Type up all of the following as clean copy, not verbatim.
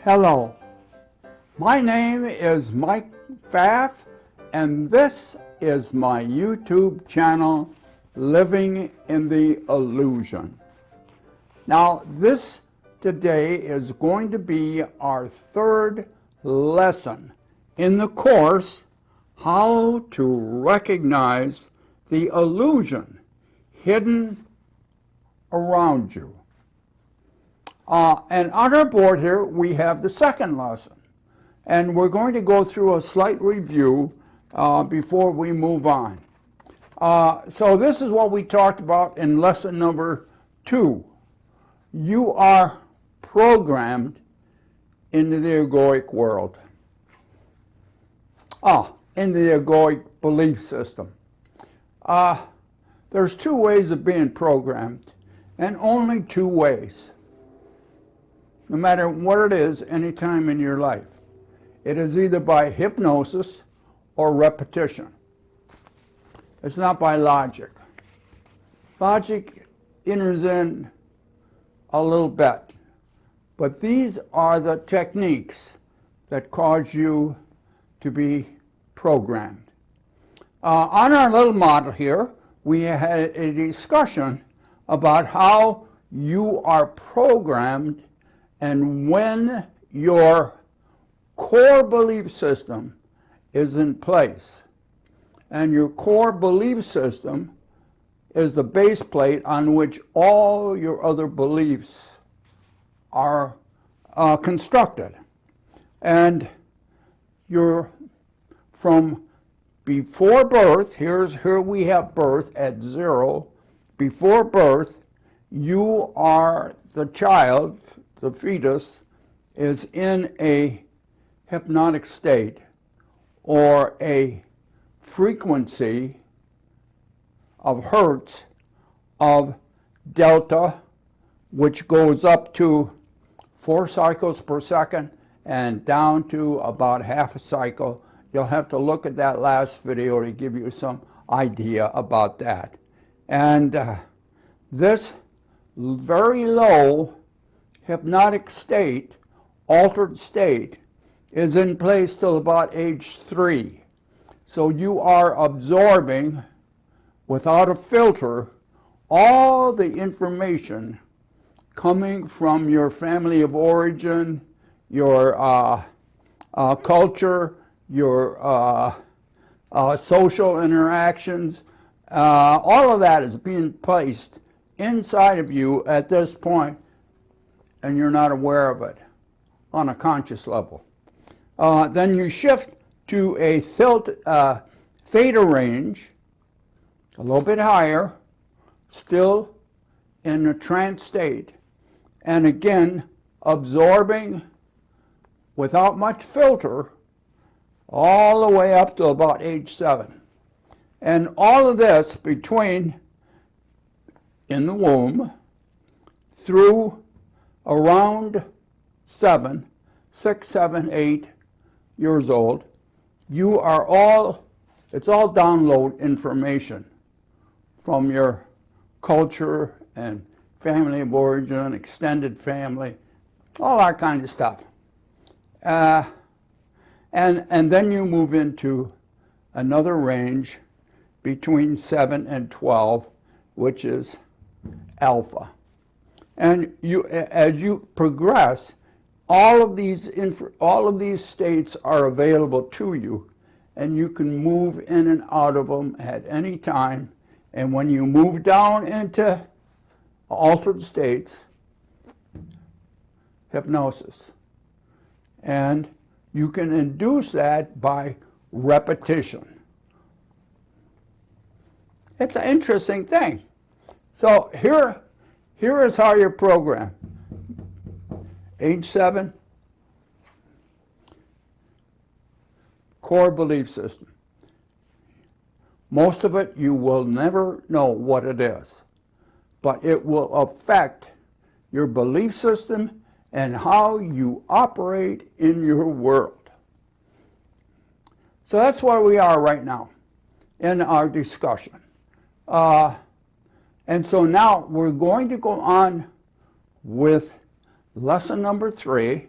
Hello, my name is Mike Pfaff, and this is my YouTube channel, Living in the Illusion. Now, this today is going to be our third lesson in the course, How to Recognize the Illusion Hidden Around You. And on our board here, we have the second lesson. And we're going to go through a slight review before we move on. So this is what we talked about in lesson number 2. You are programmed into the egoic world. Into the egoic belief system. There's 2 ways of being programmed, and only 2 ways. No matter what it is, any time in your life. It is either by hypnosis or repetition. It's not by logic. Logic enters in a little bit. But these are the techniques that cause you to be programmed. On our little model here, we had a discussion about how you are programmed and when your core belief system is in place. And your core belief system is the base plate on which all your other beliefs are constructed. And you're from before birth, here we have birth at 0. Before birth, you are the child, the fetus, is in a hypnotic state or a frequency of hertz of delta, which goes up to 4 cycles per second and down to about half a cycle. You'll have to look at that last video to give you some idea about that. And this very low hypnotic state, altered state, is in place till about age 3. So you are absorbing, without a filter, all the information coming from your family of origin, your culture, your social interactions. All of that is being placed inside of you at this point, and you're not aware of it on a conscious level. Then you shift to a theta range, a little bit higher, still in a trance state, and again absorbing without much filter all the way up to about age 7. And all of this between in the womb through around 6, 7, 8 years old, you are it's all download information from your culture and family of origin, extended family, all that kind of stuff. And then you move into another range between 7 and 12, which is alpha. And as you progress, all of these states are available to you, and you can move in and out of them at any time. And when you move down into altered states, hypnosis. And you can induce that by repetition. It's an interesting thing. So here is how you're programmed. Age 7, core belief system. Most of it you will never know what it is, but it will affect your belief system and how you operate in your world. So that's where we are right now in our discussion. And so now we're going to go on with lesson number 3,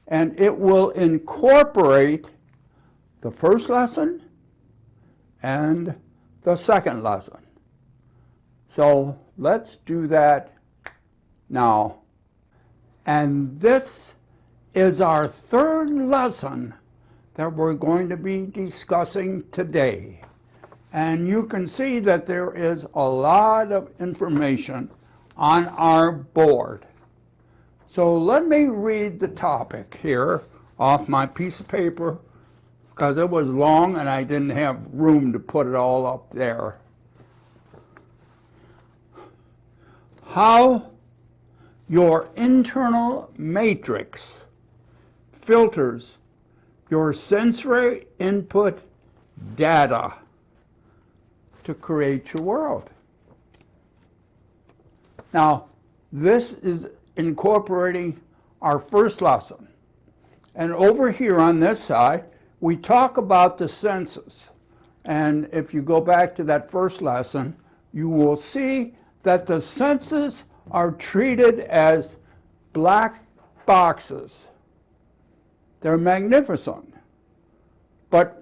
and it will incorporate the first lesson and the second lesson. So let's do that now. And this is our third lesson that we're going to be discussing today. And you can see that there is a lot of information on our board. So let me read the topic here off my piece of paper, because it was long and I didn't have room to put it all up there. How your internal matrix filters your sensory input data to create your world. Now, this is incorporating our first lesson. And over here on this side, we talk about the senses. And if you go back to that first lesson, you will see that the senses are treated as black boxes. They're magnificent. But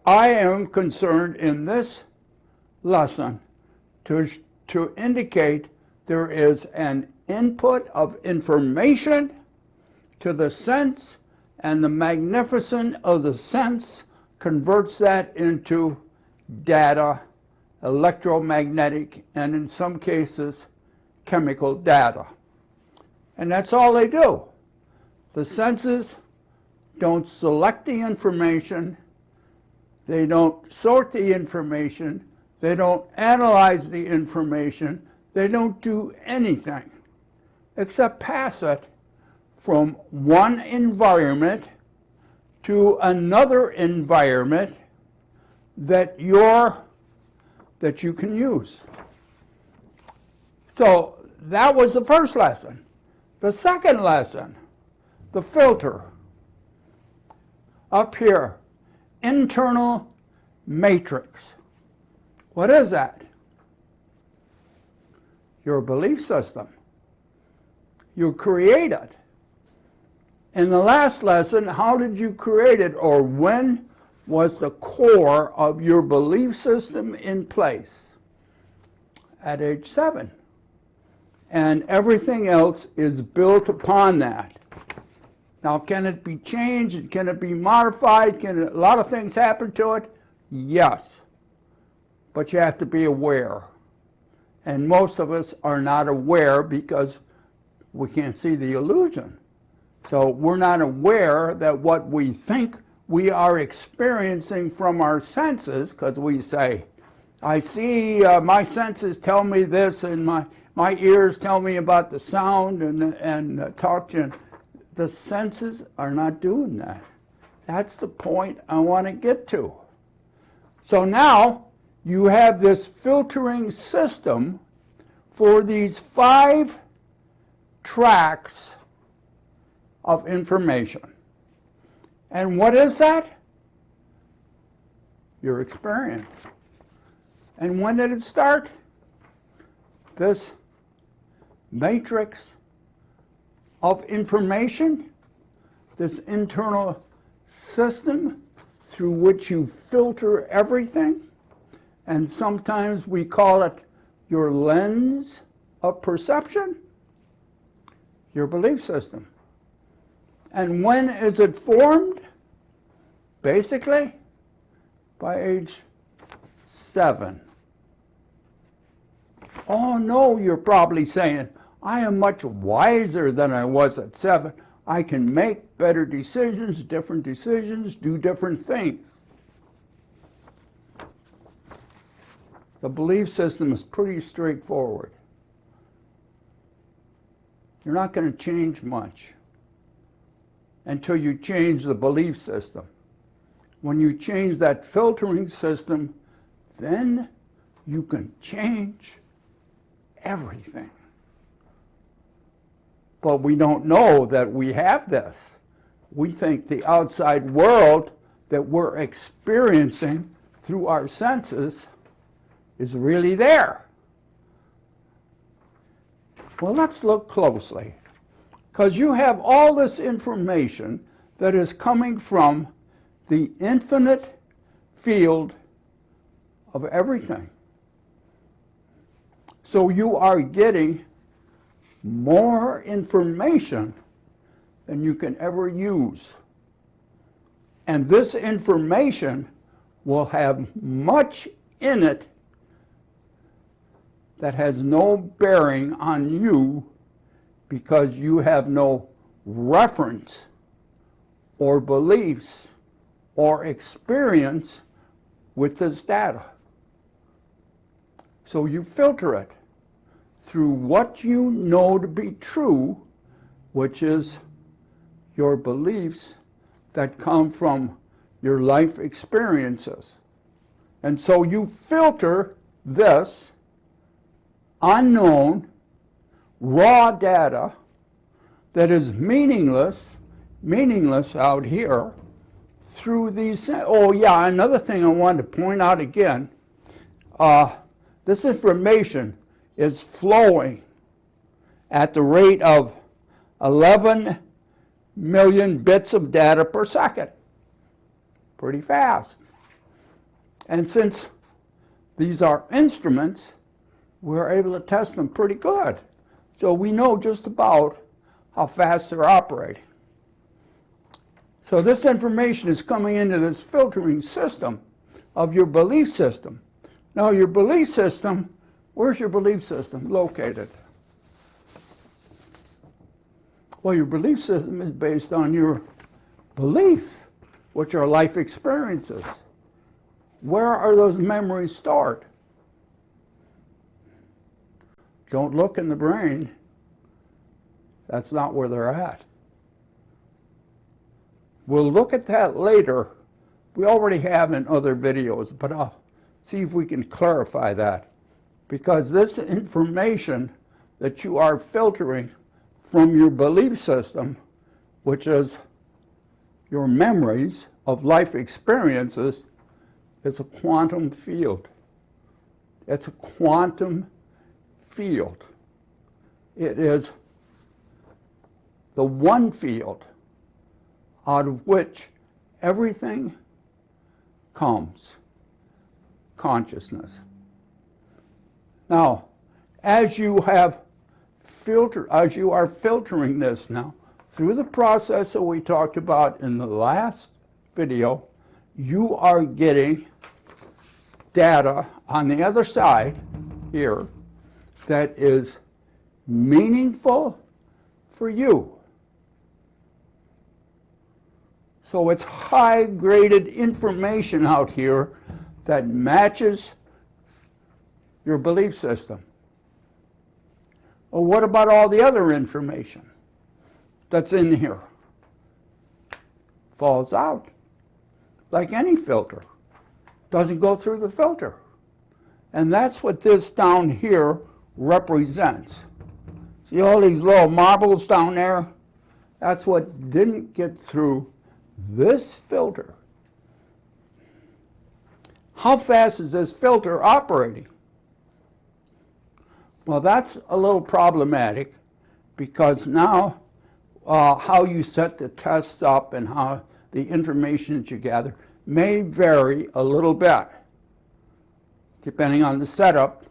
I am concerned in this lesson to indicate there is an input of information to the sense, and the magnificence of the sense converts that into data, electromagnetic, and in some cases, chemical data. And that's all they do. The senses don't select the information, they don't sort the information, they don't analyze the information, they don't do anything except pass it from one environment to another environment that you can use. So that was the first lesson. The second lesson, the filter. Up here, internal matrix. What is that? Your belief system. You create it. In the last lesson, how did you create it, or when was the core of your belief system in place? At age 7. And everything else is built upon that. Now, can it be changed? Can it be modified? Can a lot of things happen to it? Yes. But you have to be aware. And most of us are not aware because we can't see the illusion. So we're not aware that what we think we are experiencing from our senses, because we say, I see, my senses tell me this, and my ears tell me about the sound and talk to you. The senses are not doing that. That's the point I want to get to. So now you have this filtering system for these 5 tracks of information. And what is that? Your experience. And when did it start? This matrix of information, this internal system through which you filter everything, and sometimes we call it your lens of perception, your belief system. And when is it formed? Basically, by age 7. Oh no, you're probably saying, I am much wiser than I was at 7. I can make better decisions, different decisions, do different things. The belief system is pretty straightforward. You're not going to change much until you change the belief system. When you change that filtering system, then you can change everything. But we don't know that we have this. We think the outside world that we're experiencing through our senses is really there. Well, let's look closely, because you have all this information that is coming from the infinite field of everything. So you are getting more information than you can ever use. And this information will have much in it that has no bearing on you because you have no reference or beliefs or experience with this data. So you filter it through what you know to be true, which is your beliefs that come from your life experiences. And so you filter this unknown, raw data that is meaningless out here through these. Oh yeah, another thing I wanted to point out again, this information is flowing at the rate of 11 million bits of data per second. Pretty fast. And since these are instruments, we're able to test them pretty good. So we know just about how fast they're operating. So this information is coming into this filtering system of your belief system. Now your belief system, where's your belief system located? Well, your belief system is based on your beliefs, which are life experiences. Where are those memories stored? Don't look in the brain. That's not where they're at. We'll look at that later. We already have in other videos, but I'll see if we can clarify that. Because this information that you are filtering from your belief system, which is your memories of life experiences, is a quantum field. It's a quantum field. It is the one field out of which everything comes, consciousness. Now, as you are filtering this now, through the process that we talked about in the last video, you are getting data on the other side here that is meaningful for you. So it's high-graded information out here that matches your belief system. Well, what about all the other information that's in here? Falls out. Like any filter. Doesn't go through the filter. And that's what this down here represents. See all these little marbles down there? That's what didn't get through this filter. How fast is this filter operating? Well, that's a little problematic because now how you set the tests up and how the information that you gather may vary a little bit depending on the setup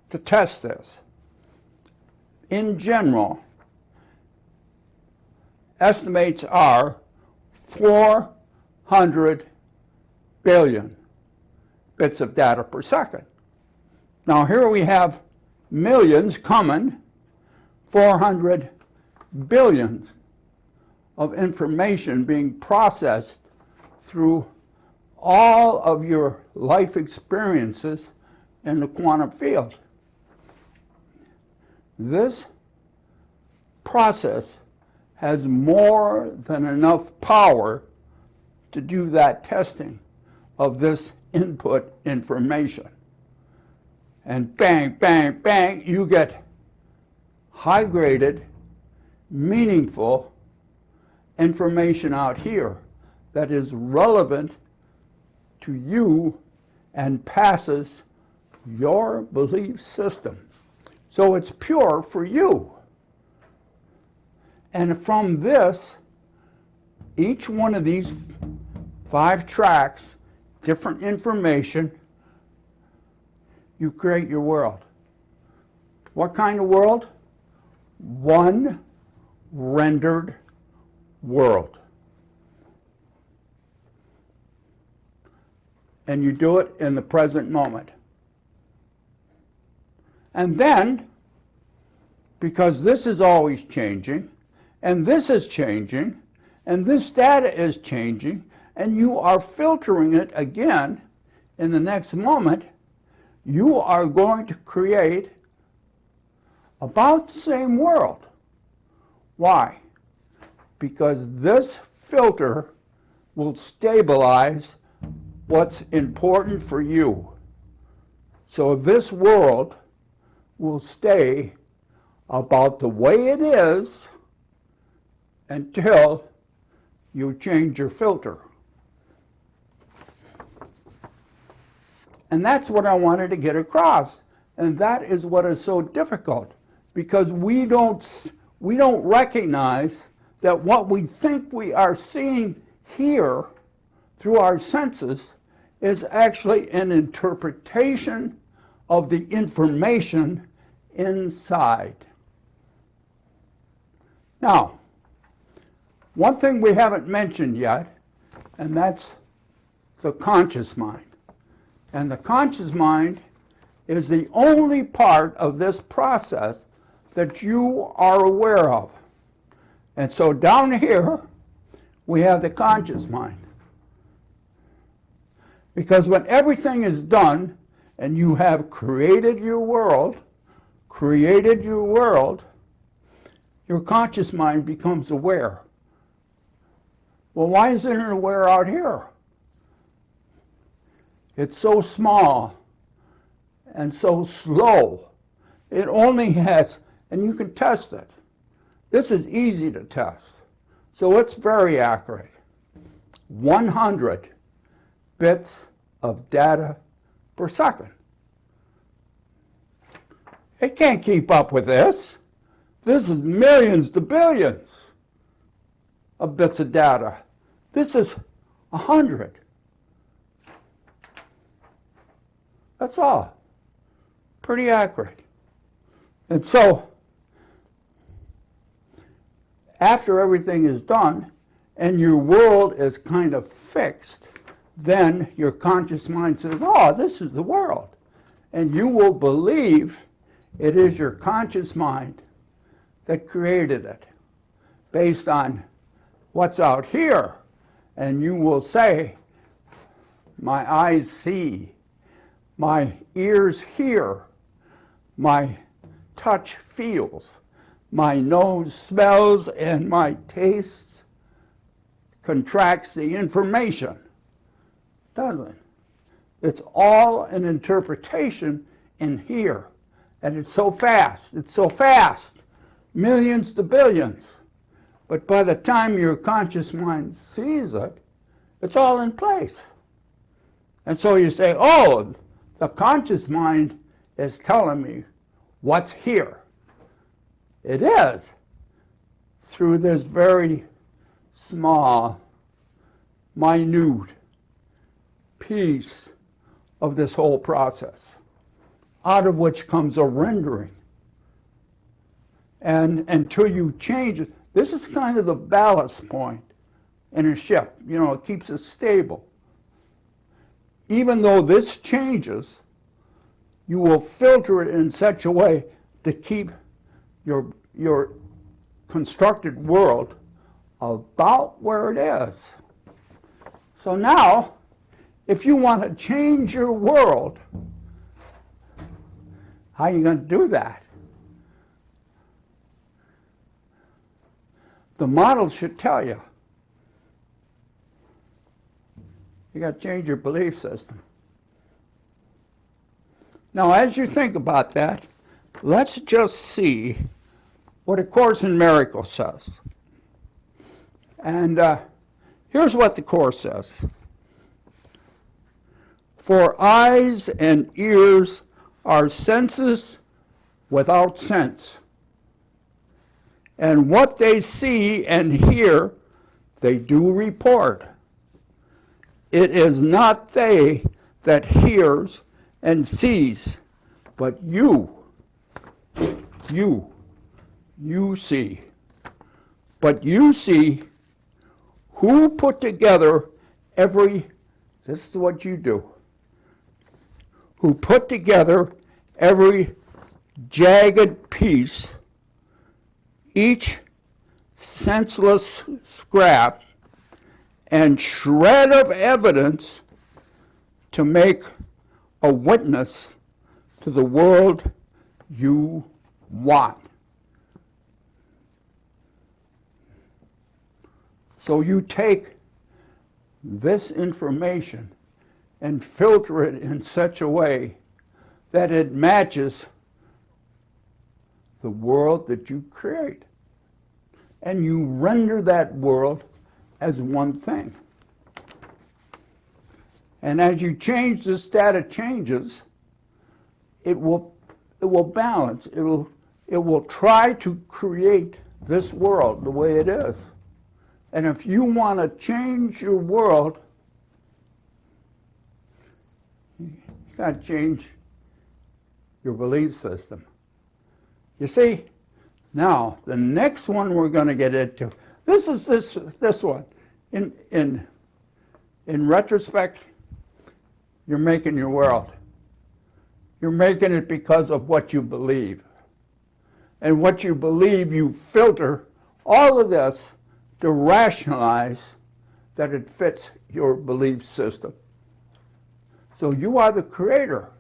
to test this. In general, estimates are 400 billion bits of data per second. Now here we have millions coming, 400 billions of information being processed through all of your life experiences in the quantum field. This process has more than enough power to do that testing of this input information. And bang, bang, bang, you get high-graded, meaningful information out here that is relevant to you and passes your belief system. So it's pure for you. And from this, each one of these 5 tracks, different information, you create your world. What kind of world? One rendered world. And you do it in the present moment. And then, because this is always changing, and this is changing, and this data is changing, and you are filtering it again in the next moment, you are going to create about the same world. Why? Because this filter will stabilize what's important for you. So this world will stay about the way it is until you change your filter. And that's what I wanted to get across. And that is what is so difficult, because we don't recognize that what we think we are seeing here through our senses is actually an interpretation of the information inside. Now, one thing we haven't mentioned yet, and that's the conscious mind. And the conscious mind is the only part of this process that you are aware of. And so down here, we have the conscious mind. Because when everything is done, and you have created your world, your conscious mind becomes aware. Well, why isn't it aware out here? It's so small and so slow. It only has, and you can test it. This is easy to test. So it's very accurate. 100 bits of data per second. It can't keep up with this. This is millions to billions of bits of data. This is 100. That's all. Pretty accurate. And so, after everything is done and your world is kind of fixed, then your conscious mind says, oh, this is the world. And you will believe it is your conscious mind that created it based on what's out here. And you will say, my eyes see, my ears hear, my touch feels, my nose smells, and my taste contracts the information. Doesn't. It's all an interpretation in here. And it's so fast. It's so fast. Millions to billions. But by the time your conscious mind sees it, it's all in place. And so you say, oh, the conscious mind is telling me what's here. It is, through this very small, minute piece of this whole process, out of which comes a rendering. And until you change it, this is kind of the ballast point in a ship. You know, it keeps it stable. Even though this changes, you will filter it in such a way to keep your constructed world about where it is. So now, if you want to change your world, how are you going to do that? The model should tell you. You got to change your belief system. Now, as you think about that, let's just see what A Course in Miracles says. And here's what the Course says. For eyes and ears are senses without sense. And what they see and hear, they do report. It is not they that hears and sees, but you see. But you see who put together this is what you do, who put together every jagged piece, each senseless scrap and shred of evidence to make a witness to the world you want. So you take this information and filter it in such a way that it matches the world that you create. And you render that world as one thing. And as you change the state of changes, it will balance. It will try to create this world the way it is. And if you want to change your world, you got to change your belief system. You see, now the next one we're going to get into, this is this one. In retrospect, you're making your world. You're making it because of what you believe. And what you believe, you filter all of this to rationalize that it fits your belief system. So you are the creator,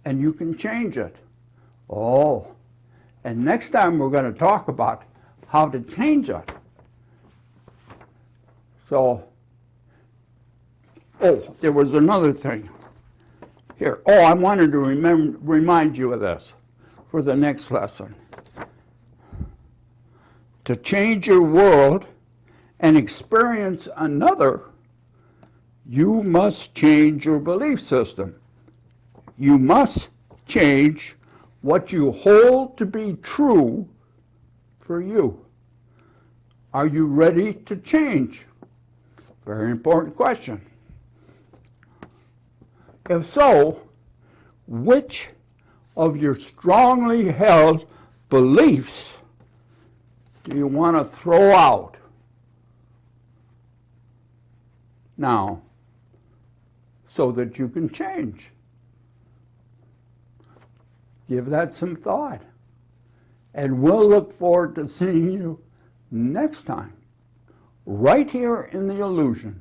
and you can change it. Oh, and next time we're going to talk about how to change it. So, there was another thing here. I wanted to remind you of this for the next lesson. To change your world and experience another, you must change your belief system. You must change what you hold to be true for you. Are you ready to change? Very important question. If so, which of your strongly held beliefs do you want to throw out now so that you can change? Give that some thought. And we'll look forward to seeing you next time, right here in the illusion,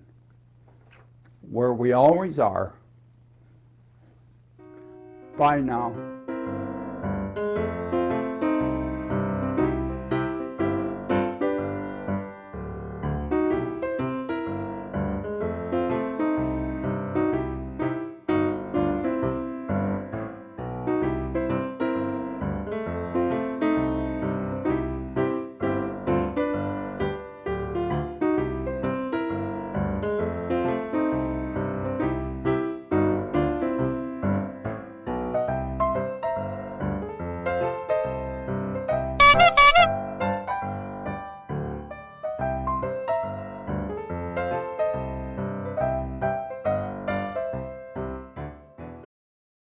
where we always are. Bye now.